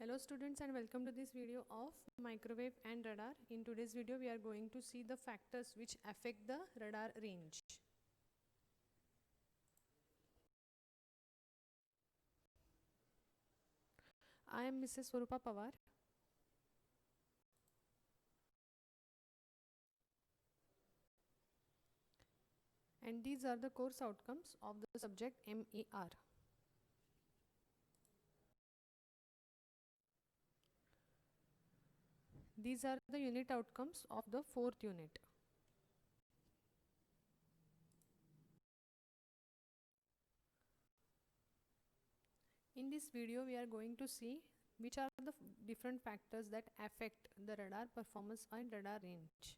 Hello students and welcome to this video of microwave and radar. In today's video we are going to see the factors which affect the radar range. I am Mrs. Swarupa Pawar. And these are the course outcomes of the subject MER. These are the unit outcomes of the 4th unit. In this video we are going to see which are the different factors that affect the radar performance and radar range.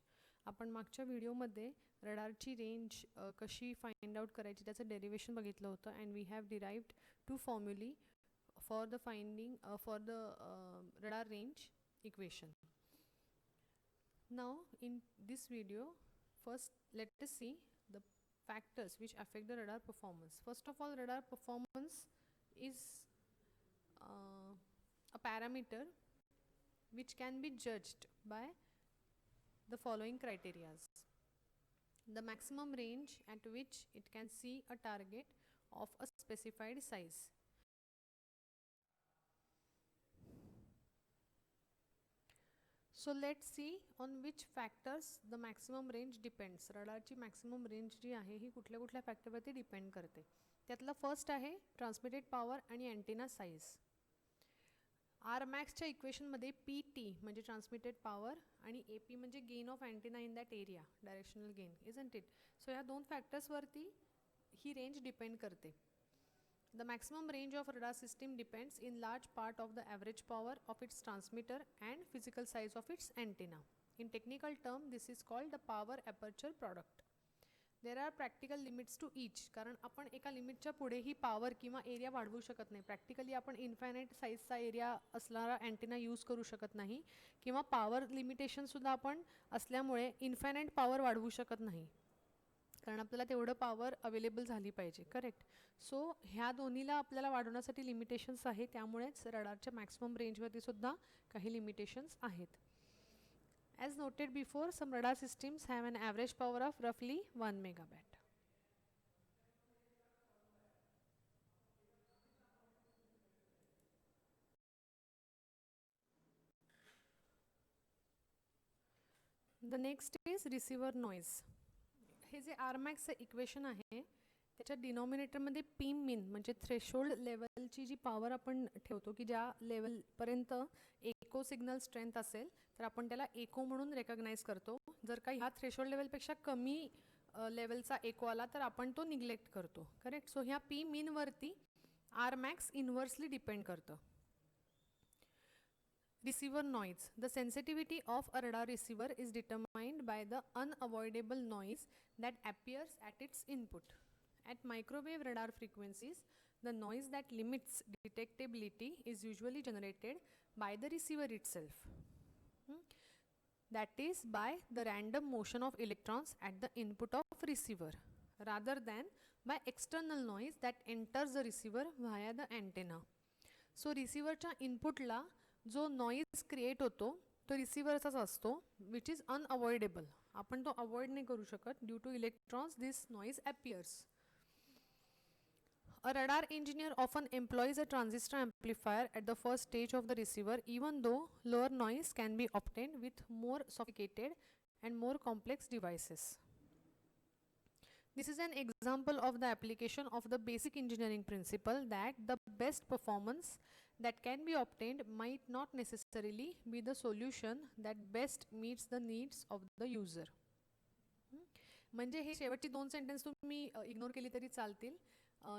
आपण मागच्या व्हिडिओमध्ये रडारची range कशी find out करायची त्याचं derivation बघितलं होतं and we have derived two formulae for the finding for the radar range equation. Now in this video first let us see the factors which affect the radar performance. First of all, radar performance is a parameter which can be judged by the following criteria: the maximum range at which it can see a target of a specified size, so let's see on which factors the maximum range depends. radar ची maximum range जी आहे ही कुठल्या कुठल्या factor वरती depend करते. त्यातला first आहे transmitted power आणि antenna size. R मॅक्सच्या इक्वेशनमध्ये PT म्हणजे ट्रान्समिटेड पॉवर आणि AP म्हणजे gain of antenna in that area, directional gain, isn't it. So या दोन फॅक्टर्सवरती ही रेंज डिपेंड करते. The maximum range of radar system depends in large part of the average power of its transmitter and physical size of its antenna. In technical term, this is called the power aperture product. There are practical limits to each. कारण आपण एका लिमिटच्या पुढे ही power किंवा area वाढवू शकत नाही. Practically आपण infinite साईजचा एरिया असणारा अँटेना यूज करू शकत नाही किंवा पॉवर लिमिटेशनसुद्धा आपण असल्यामुळे इन्फायनाइट पॉवर वाढवू शकत नाही कारण आपल्याला तेवढं पॉवर अवेलेबल झाली पाहिजे. करेक्ट. सो ह्या दोन्हीला आपल्याला वाढवण्यासाठी लिमिटेशन्स आहेत. त्यामुळेच रडारच्या मॅक्सिमम रेंजवरती सुद्धा काही लिमिटेशन्स आहेत. As noted before, some radar systems have an average power of roughly 1 megawatt. The next is receiver noise. हे जे आरमॅक्सचं इक्वेशन आहे त्याच्या डिनॉमिनेटरमध्ये पी मीन म्हणजे थ्रेशोल्ड लेवलची जी पॉवर आपण ठेवतो की ज्या लेवलपर्यंत एको सिग्नल स्ट्रेंथ असेल तर आपण त्याला एको म्हणून रेकग्नाइज करतो. जर का ह्या थ्रेशोल्ड लेवलपेक्षा कमी लेवलचा एको आला तर आपण तो निग्लेक्ट करतो. करेक्ट. सो ह्या पी मीनवरती आरमॅक्स इन्व्हर्सली डिपेंड करतं. Receiver noise. The sensitivity of a radar receiver is determined by the unavoidable noise that appears at its input. At microwave radar frequencies, the noise that limits detectability is usually generated by the receiver itself. That is by the random motion of electrons at the input of receiver rather than by external noise that enters the receiver via the antenna. So receiver च्या इनपुटला जो noise create होतो तो रिसीव्हरचाच असतो which is unavoidable. आपण तो avoid नाही करू शकत. Due two electrons this noise appears. A radar engineer often employs a transistor amplifier at the first stage of the receiver even though lower noise can be obtained with more sophisticated and more complex devices. This is an example of the application of the basic engineering principle that the best performance that can be obtained might not necessarily be the solution that best meets the needs of the user. म्हणजे हे शेवटची दोन sentence तुम्ही ignore केली तरी चालतील.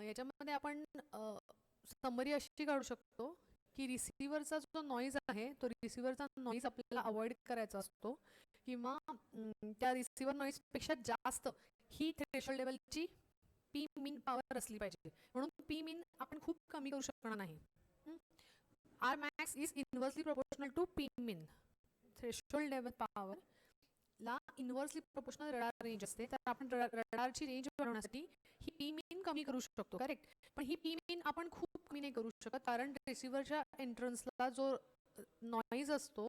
याच्यामध्ये आपण summary अशी काढू शकतो की रिसिव्हरचा जो नॉइज आहे तो रिसिव्हरचा नॉइज आपल्याला अवॉइड करायचा असतो किंवा त्या रिसिव्हर नॉइजपेक्षा जास्त ही थ्रेशोल्ड लेवलची पी मीन पॉवर असली पाहिजे. म्हणून पी मीन आपण खूप कमी करू शकणार नाही. R max is inversely proportional to P min. Threshold level power ला इन्व्हर्सली प्रोपोर्शनल रडार रेंज असते. तर आपण रडारची रेंज वाढवण्यासाठी ही पी मीन कमी करू शकतो. करेक्ट. पण ही पी मीन आपण खूप मी नाही करू शकत, कारण रिसिव्हरच्या एंट्रन्सला जो नॉईज असतो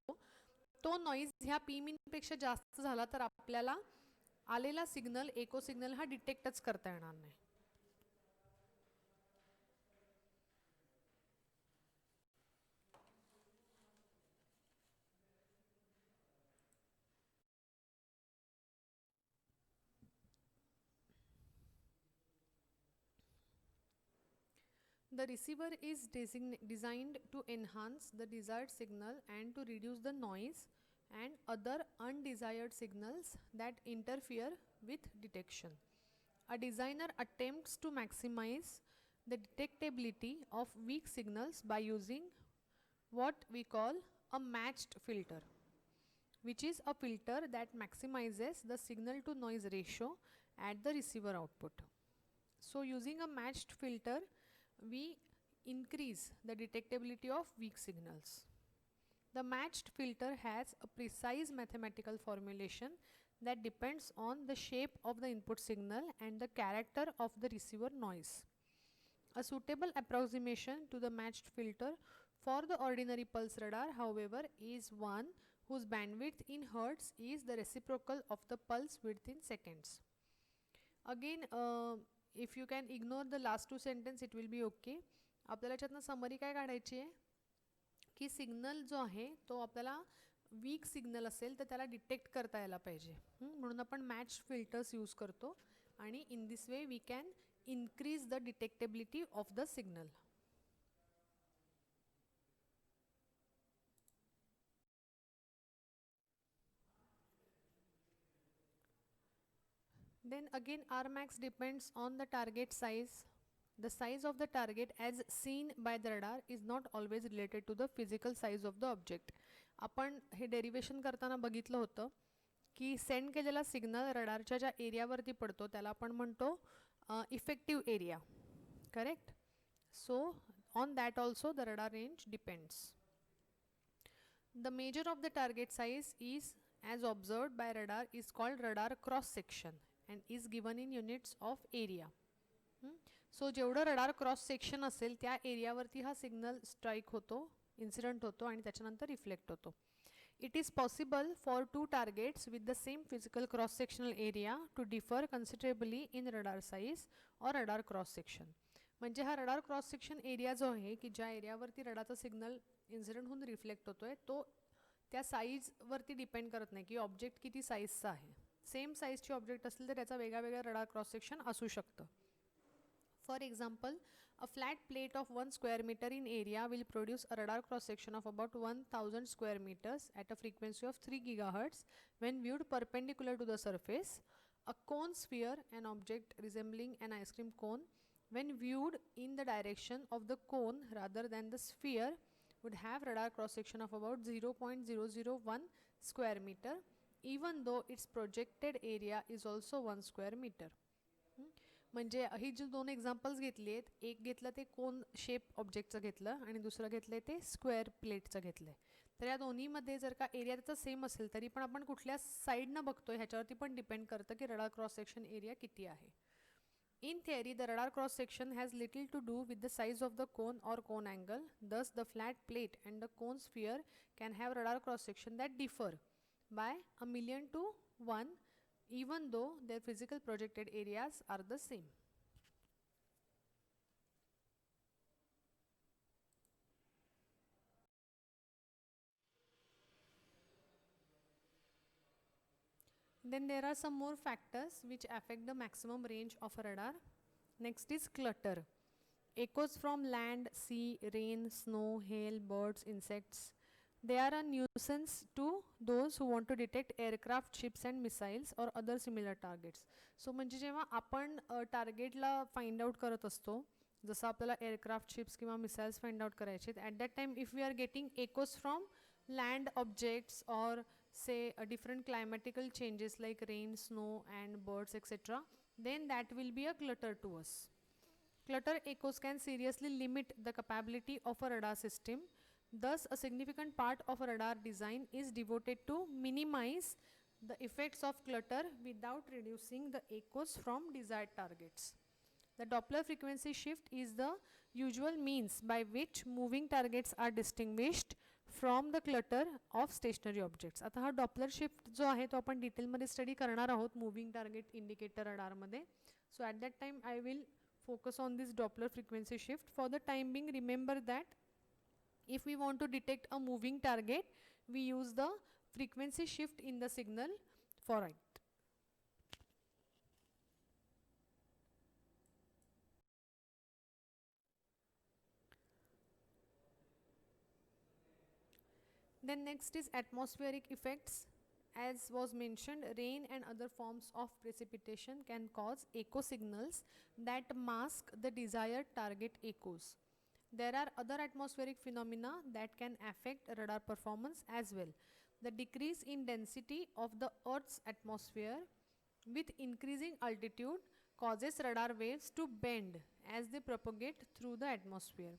तो नॉईज ह्या पी मीनपेक्षा जास्त झाला तर आपल्याला आलेला सिग्नल एको सिग्नल हा डिटेक्टच करता येणार नाही. The receiver is designed to enhance the desired signal and to reduce the noise and other undesired signals that interfere with detection. A designer attempts to maximize the detectability of weak signals by using what we call a matched filter, which is a filter that maximizes the signal to noise ratio at the receiver output. So using a matched filter, we increase the detectability of weak signals. The matched filter has a precise mathematical formulation that depends on the shape of the input signal and the character of the receiver noise. A suitable approximation to the matched filter for the ordinary pulse radar, however, is one whose bandwidth in hertz is the reciprocal of the pulse width in seconds. Again, if you can ignore the last two sentences, it will be okay. आपल्याला याच्यातनं summary काय काढायची आहे की signal जो आहे तो आपल्याला weak signal असेल तर त्याला डिटेक्ट करता यायला पाहिजे, म्हणून आपण मॅच फिल्टर्स यूज करतो आणि in this way we can increase the detectability of the signal. Then again Rmax depends on the target size. The size of the target as seen by the radar is not always related to the physical size of the object. आपण हे derivation करताना बघितलं होतं की send केलेला signal रडारच्या ज्या एरियावरती पडतो त्याला आपण म्हणतो effective area. Correct? So on that also the radar range depends. The measure of the target size is as observed by radar is called radar cross section and is given in units of area. So जेवढं radar cross section असेल त्या एरियावरती हा signal strike होतो, incident होतो आणि त्याच्यानंतर reflect होतो. It is possible for two targets with the same physical cross sectional area to differ considerably in radar size or radar cross section. म्हणजे हा रडार क्रॉस सेक्शन एरिया जो आहे की ज्या एरियावरती रडारचा सिग्नल इन्सिडेंट होऊन रिफ्लेक्ट होतोय तो त्या साईजवरती डिपेंड करत नाही की ऑब्जेक्ट किती साईजचा आहे. सेम साईजची ऑब्जेक्ट असेल तर त्याचा वेगळा वेगळा रडार क्रॉस सेक्शन असू शकतं. For example, a flat plate of 1 square meter in area will produce a radar cross section of about 1000 square meters at a frequency of 3 gigahertz when viewed perpendicular to the surface. A cone sphere, an object resembling an ice cream cone, when viewed in the direction of the cone rather than the sphere, would have radar cross section of about 0.001 square meter, even though its projected area is also 1 square meter. म्हणजे ही जी दोन examples घेतली आहेत, एक घेतलं ते cone shape ऑब्जेक्टचं घेतलं आणि दुसरं घेतलं ते स्क्वेअर प्लेटचं घेतलं. तर या दोन्हीमध्ये जर का एरिया त्याचा सेम असेल तरी पण आपण कुठल्या साईडनं बघतोय ह्याच्यावरती पण डिपेंड करतं की रडार क्रॉस सेक्शन एरिया किती आहे. In theory, the radar cross section has little to do with the size of the cone or cone angle. Thus, the flat plate and the cone sphere can have radar cross section that differ by 1,000,000 to 1, even though their physical projected areas are the same. Then there are some more factors which affect the maximum range of a radar. Next is clutter. Echoes from land, sea, rain, snow, hail, birds, insects. They are a nuisance to those who want to detect aircraft, ships and missiles or other similar targets. So म्हणजे जेव्हा आपण टार्गेटला find out करत असतो, जसं आपल्याला aircraft, ships किंवा missiles find out करायचे, at that time if we are getting echoes from land objects or say different climatical changes like rain, snow and birds etc., then that will be a clutter to us. Clutter echoes can seriously limit the capability of a radar system. Thus, a significant part of a radar design is devoted to minimize the effects of clutter without reducing the echoes from desired targets. The Doppler frequency shift is the usual means by which moving targets are distinguished from the clutter of stationary objects. आता हा Doppler shift जो आहे तो आपण डिटेलमध्ये study करणार आहोत moving target indicator रडारमध्ये. So at that time I will focus on this Doppler frequency shift. For the time being, remember that if we want to detect a moving target, we use the frequency shift in the signal for it. Then next is atmospheric effects. As was mentioned, rain and other forms of precipitation can cause echo signals that mask the desired target echoes. There are other atmospheric phenomena that can affect radar performance as well. The decrease in density of the Earth's atmosphere with increasing altitude causes radar waves to bend as they propagate through the atmosphere.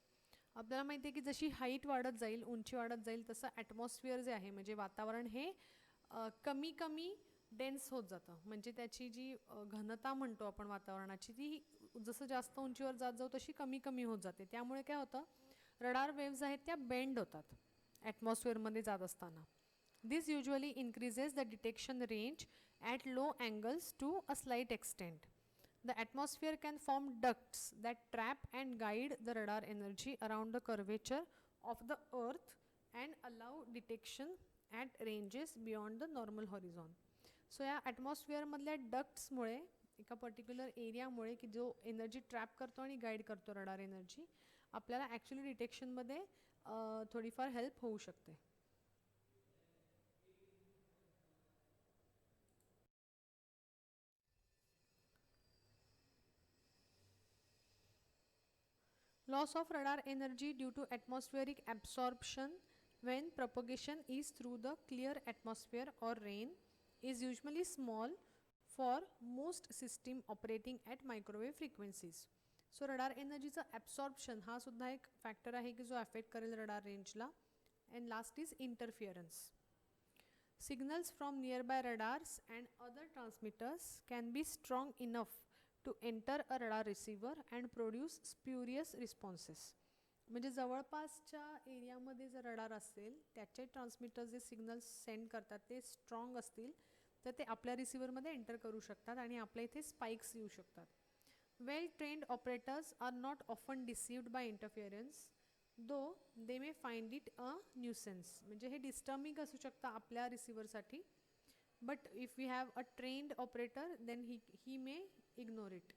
आपल्याला माहिती आहे की जशी height वाढत जाईल, उंची वाढत जाईल, तसं ॲटमॉस्फिअर जे आहे म्हणजे वातावरण हे कमी कमी डेन्स होत जातं. म्हणजे त्याची जी घनता म्हणतो आपण वातावरणाची, ती जसं जास्त उंचीवर जात जाऊ तशी कमी कमी होत जाते. त्यामुळे काय होतं, रडार वेव्ज आहेत त्या बेंड होतात ॲटमॉस्फिअरमध्ये जात असताना. This usually increases the detection range at low angles to a slight extent. The atmosphere can form ducts that trap and guide the radar energy around the curvature of the earth and allow detection at ranges beyond the normal horizon. So या atmosphere मधल्या ducts मुळे एका particular एरियामुळे की जो energy trap करतो आणि guide करतो radar energy, आपल्याला actually डिटेक्शनमध्ये थोडीफार हेल्प होऊ शकते. Loss of radar energy due to atmospheric absorption when propagation is through the clear atmosphere or rain is usually small for most system operating at microwave frequencies. So radar energy चा absorption हा सुद्धा एक factor आहे की जो affect करेल radar रेंजला. And last is interference. Signals from nearby radars and other transmitters can be strong enough to enter a radar receiver and produce spurious responses. म्हणजे जवळपासच्या एरियामध्ये जर रडार असेल त्याचे ट्रान्समिटर जे सिग्नल्स सेंड करतात ते स्ट्रॉंग असतील तर ते आपल्या रिसिव्हरमध्ये एंटर करू शकतात आणि आपल्या इथे स्पाइक्स येऊ शकतात. Well trained operators are not often deceived by interference though they may find it a nuisance. म्हणजे हे डिस्टर्बिंग असू शकतं आपल्या रिसिव्हरसाठी, but if we have a trained operator then he may ignore it.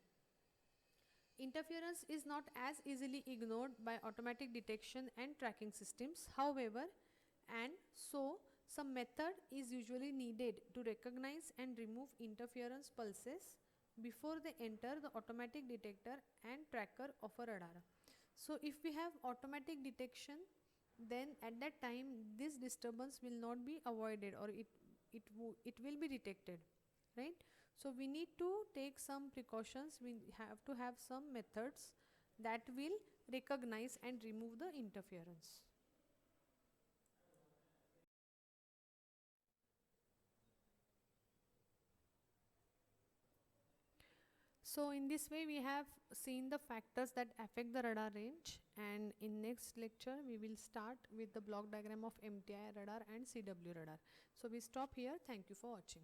Interference is not as easily ignored by automatic detection and tracking systems, however, and so some method is usually needed to recognize and remove interference pulses before they enter the automatic detector and tracker of a radar. So if we have automatic detection, then at that time this disturbance will not be avoided, or it will be detected, right? So we need to take some precautions. We have to have some methods that will recognize and remove the interference. So in this way we have seen the factors that affect the radar range, and in next lecture we will start with the block diagram of MTI radar and CW radar. So we stop here. Thank you for watching.